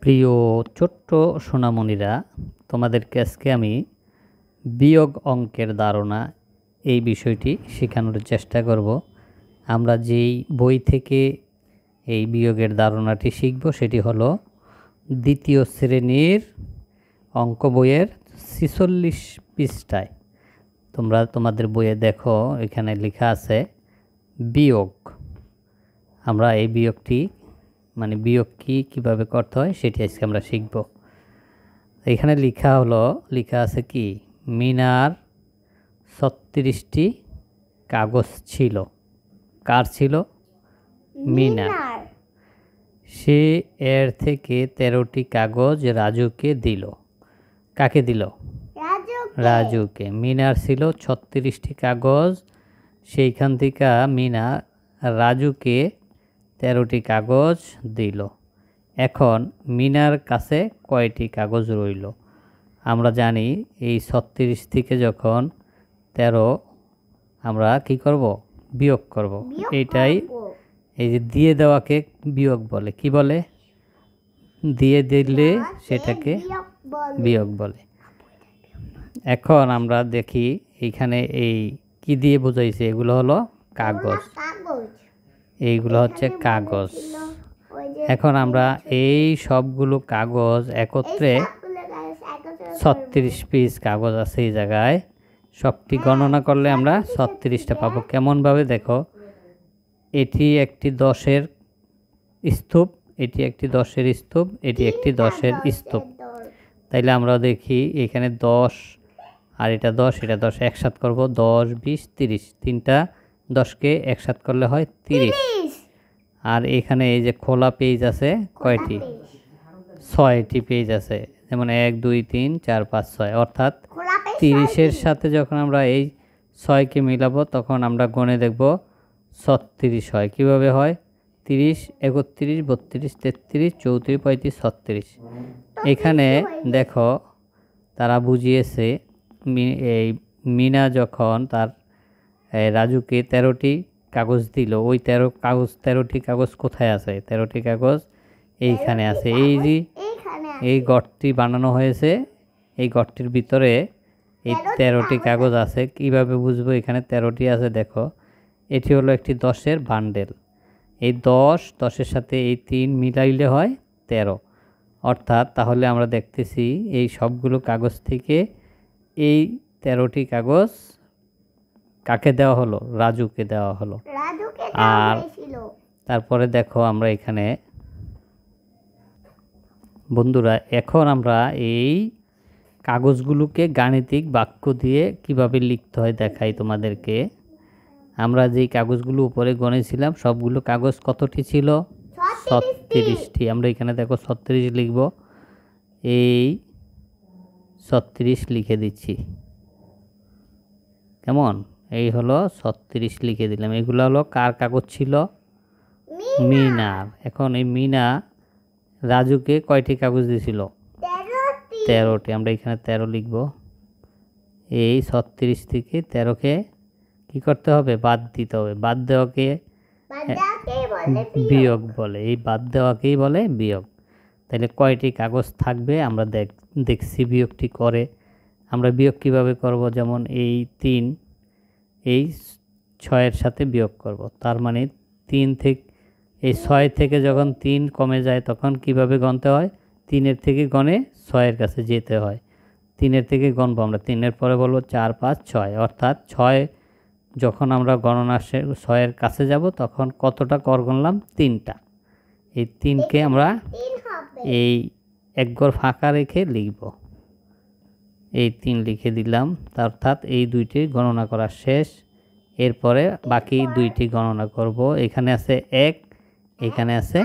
প্রিয় ছোট্ট সোনামণিরা, তোমাদেরকে আজকে আমি বিয়োগ অঙ্কের ধারণা এই বিষয়টি শেখানোর চেষ্টা করব। আমরা যেই বই থেকে এই বিয়োগের ধারণাটি শিখব সেটি হলো দ্বিতীয় শ্রেণীর অঙ্ক বইয়ের ৪৬ পৃষ্ঠায়। তোমরা তোমাদের বইয়ে দেখো, এখানে লেখা আছে বিয়োগ। আমরা এই বিয়োগটি বিয়োগ কীভাবে করতে হয় সেটি আজকে আমরা শিখব। এখানে লেখা আছে কি, মিনার ৩৬টি কাগজ ছিল। কার ছিল? মিনার। সে এর থেকে ১৩টি কাগজ রাজুকে দিল। কাকে দিল? রাজুকে। মিনার ছিল ৩৬টি কাগজ, সেইখান থেকে মিনা রাজুকে ১৩টি কাগজ দিল। এখন মিনার কাছে কয়টি কাগজ রইল? আমরা জানি এই ৩৬ থেকে যখন ১৩ আমরা কি করব? বিয়োগ করব। এইটাই এই যে দিয়ে দেওয়াকে বিয়োগ বলে। কি বলে? দিয়ে দিলে সেটাকে বিয়োগ বলে। এখন আমরা দেখি এইখানে এই কি দিয়ে বোঝাইছে, এগুলো হলো কাগজ। এইগুলো হচ্ছে কাগজ। এখন আমরা এই সবগুলো কাগজ একত্রে ৩৬ পিস কাগজ আছে এই জায়গায়, সবটি গণনা করলে আমরা ৩৬টা পাবো। কেমনভাবে দেখো, এটি একটি ১০-এর স্তূপ, এটি একটি ১০-এর স্তূপ, এটি একটি ১০-এর স্তূপ। তাইলে আমরা দেখি এখানে ১০ আর এটা ১০, এটা ১০ একসাথ করব, ১০, ২০, ৩০। তিনটা ১০কে একসাথ করলে হয় ৩০। আর এখানে এই যে খোলা পেজ আছে কয়টি? ৬টি পেজ আছে। যেমন ১, ২, ৩, ৪, ৫, ৬, অর্থাৎ ৩০-এর সাথে যখন আমরা এই ৬কে মিলাবো তখন আমরা গণে দেখব ৩৬ হয়। কীভাবে হয়? ৩০, ৩১, ৩২, ৩৩, ৩৪, ৩৫, ৩৬। এখানে দেখো তারা বুঝিয়েছে, এই মিনা যখন তার রাজুকে ১৩টি কাগজ দিল, ওই ১৩টি কাগজ কোথায় আছে? ১৩টি কাগজ এইখানে আছে। এই যে এই গড়টি বানানো হয়েছে, এই গড়টির ভিতরে এই ১৩টি কাগজ আছে। কিভাবে বুঝবো এখানে ১৩টি আছে? দেখো, এটি হলো একটি ১০-এর বান্ডেল। এই ১০-এর সাথে এই ৩ মিলাইলে হয় ১৩। অর্থাৎ তাহলে আমরা দেখতেছি এই সবগুলো কাগজ থেকে এই ১৩টি কাগজ কাকে দেওয়া হলো? রাজুকে দেওয়া হলো। আর তারপরে দেখো আমরা এখানে বন্ধুরা, এখন আমরা এই কাগজগুলোকে গাণিতিক বাক্য দিয়ে কিভাবে লিখতে হয় দেখাই তোমাদেরকে। আমরা যেই কাগজগুলো উপরে গণেছিলাম সবগুলো কাগজ কতটি ছিল? ৩৬টি। আমরা এখানে দেখো ৩৬ লিখব। এই ৩৬ লিখে দিচ্ছি। কেমন? এই হলো ৩৬ লিখে দিলাম। এগুলো হলো কার কাগজ ছিল? মিনার। এখন এই মিনা রাজুকে কয়টি কাগজ দিয়েছিল? ১৩টি। আমরা এখানে ১৩ লিখব। এই ৩৬ থেকে ১৩কে কি করতে হবে? বাদ দিতে হবে। বাদ দেওয়াকে বিয়োগ বলে। এই বাদ দেওয়াকেই বলে বিয়োগ। তাহলে কয়টি কাগজ থাকবে আমরা দেখছি বিয়োগটি করে। আমরা বিয়োগ কিভাবে করব? যেমন এই ৩ এই ৬-এর সাথে বিয়োগ করব। তার মানে ৩ থেকে এই ৬ থেকে যখন ৩ কমে যায় তখন কিভাবে গণতে হয়? ৩-এর থেকে গণে ৬-এর কাছে যেতে হয়। ৩-এর থেকে গণবো আমরা। ৩-এর পরে বলবো ৪, ৫, ৬, অর্থাৎ ৬ যখন আমরা গণনা ৬-এর কাছে যাব তখন কতটা কর গণলাম? ৩টা। এই ৩কে আমরা এই এক ঘর ফাঁকা রেখে লিখব। এই ৩ লিখে দিলাম। অর্থাৎ এই দুইটি গণনা করা শেষ। এরপরে বাকি দুইটি গণনা করব। এখানে আছে ১, এখানে আছে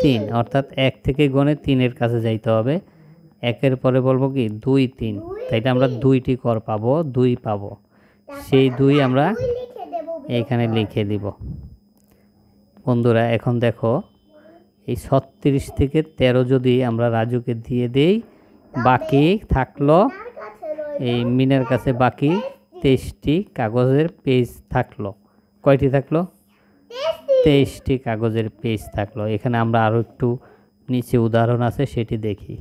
৩, অর্থাৎ ১ থেকে গণে ৩-এর কাছে যাইতে হবে। ১-এর পরে বলবো কি ২, ৩। তাইলে আমরা ২টি কর পাবো, ২ পাবো। সেই ২ আমরা এখানে লিখে দিব। বন্ধুরা, এখন দেখো এই ৩৬ থেকে ১৩ যদি আমরা রাজুকে দিয়ে দেই, বাকি থাকলো এই মিনার কাছে বাকি ২৩টি কাগজের পেজ থাকলো। কয়টি থাকলো? ২৩টি কাগজের পেজ থাকলো। এখানে আমরা আরও একটু নিচে উদাহরণ আছে সেটি দেখি।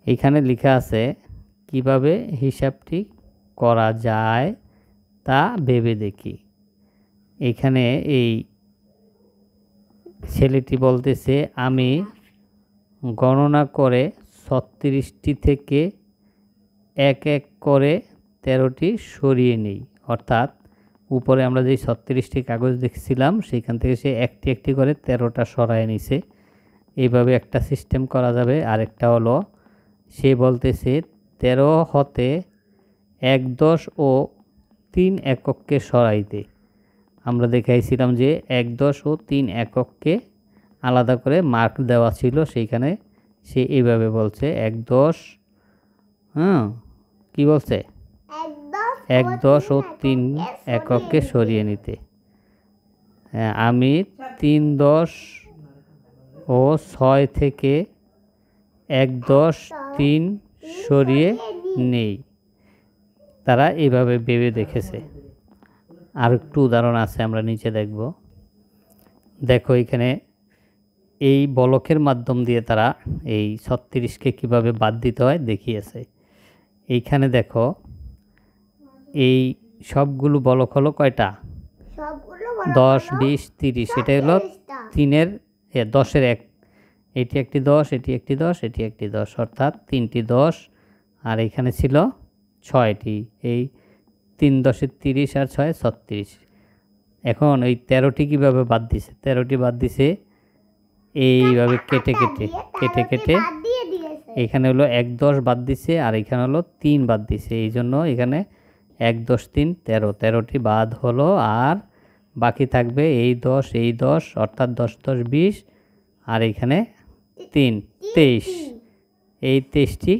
এখানে লেখা আছে কিভাবে হিসাবটি করা যায় তা ভেবে দেখি। এখানে এই ছেলেটি বলতেছে আমি গণনা করে 36টি থেকে এক এক করে 13টি সরিয়ে নিই। অর্থাৎ উপরে আমরা যে 36টি কাগজ দেখছিলাম সেইখান থেকে সে একটি একটি করে 13টা সরায় নিছে। এইভাবে একটা সিস্টেম করা যাবে। আরেকটা হলো সে বলতেছে 13 হতে 1/10 ও 3 একককে সরাইতে। আমরা দেখাইছিলাম যে 1/10 ও 3 একককে আলাদা করে মার্ক দেওয়া ছিল, সেইখানে সে এইভাবে বলছে 1/10 কি বলছে 1/10 ও 3 একককে সরিয়ে নিতে। আমি 3/10 ও 6 থেকে 1/10 3 সরিয়ে নেই। তারা এইভাবে ভেবে দেখেছে। আর একটু উদাহরণ আছে, আমরা নিচে দেখব। দেখো এখানে এই বলকের মাধ্যম দিয়ে তারা এই 36কে কীভাবে বাদ দিতে হয় দেখিয়েছে। এইখানে দেখো এই সবগুলো বলক হলো কয়টা? 10 20 30। এটা হলো 3-এর 10-এর 1। এটি একটি 10, এটি একটি 10, এটি একটি 10, অর্থাৎ 3টি 10। আর এখানে ছিল 6টি। এই 3 10 30 আর 6 36। এখন এই 13টি কীভাবে বাদ দিছে? 13টি বাদ দিছে এইভাবে কেটে কেটে কেটে কেটে। এখানে হলো 1/10 বাদ দিছে আর এখানে হলো 3 বাদ দিছে। এই জন্য এখানে 1/10 3 13, 13টি বাদ হলো। আর বাকি থাকবে এই 10 এই 10, অর্থাৎ 10 10 20। আর এখানে 3 23। এই 23টি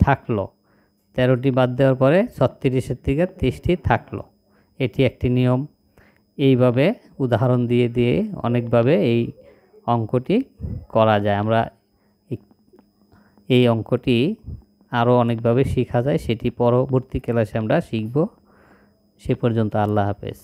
থাকলো। 13টি বাদ দেওয়ার পরে 36-এর থেকে 23টি থাকলো। এটি একটি নিয়ম। এইভাবে উদাহরণ দিয়ে দিয়ে অনেকভাবে এই অঙ্কটি করা যায়। আমরা এই অঙ্কটি আরও অনেকভাবে শেখা যায়, সেটি পরবর্তী ক্লাসে আমরা শিখব। সে পর্যন্ত আল্লাহ হাফেজ।